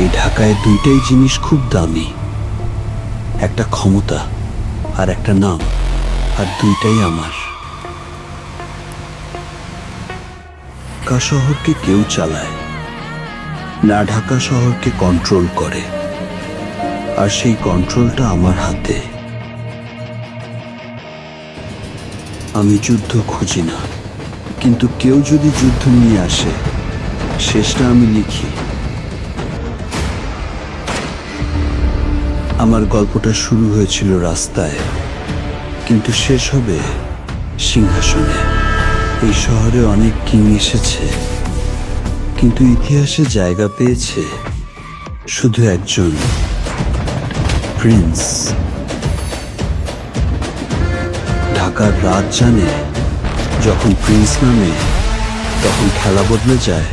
এই ঢাকায় দুইটাই জিনিস খুব দামি, একটা ক্ষমতা আর একটা নাম, আর দুইটাই আমার। ঢাকা শহরকে কেউ চালায় না, ঢাকা শহরকে কন্ট্রোল করে, আর সেই কন্ট্রোলটা আমার হাতে। আমি যুদ্ধ খুঁজি না, কিন্তু কেউ যদি যুদ্ধ নিয়ে আসে, শেষটা আমি লিখি। আমার গল্পটা শুরু হয়েছিল রাস্তায়, কিন্তু শেষ হবে সিংহাসনে। এই শহরে অনেক কিং এসেছে, কিন্তু ইতিহাসে জায়গা পেয়েছে শুধু একজন, প্রিন্স। ঢাকার রাত জানে, যখন প্রিন্স নামে তখন খেলা বদলে যায়।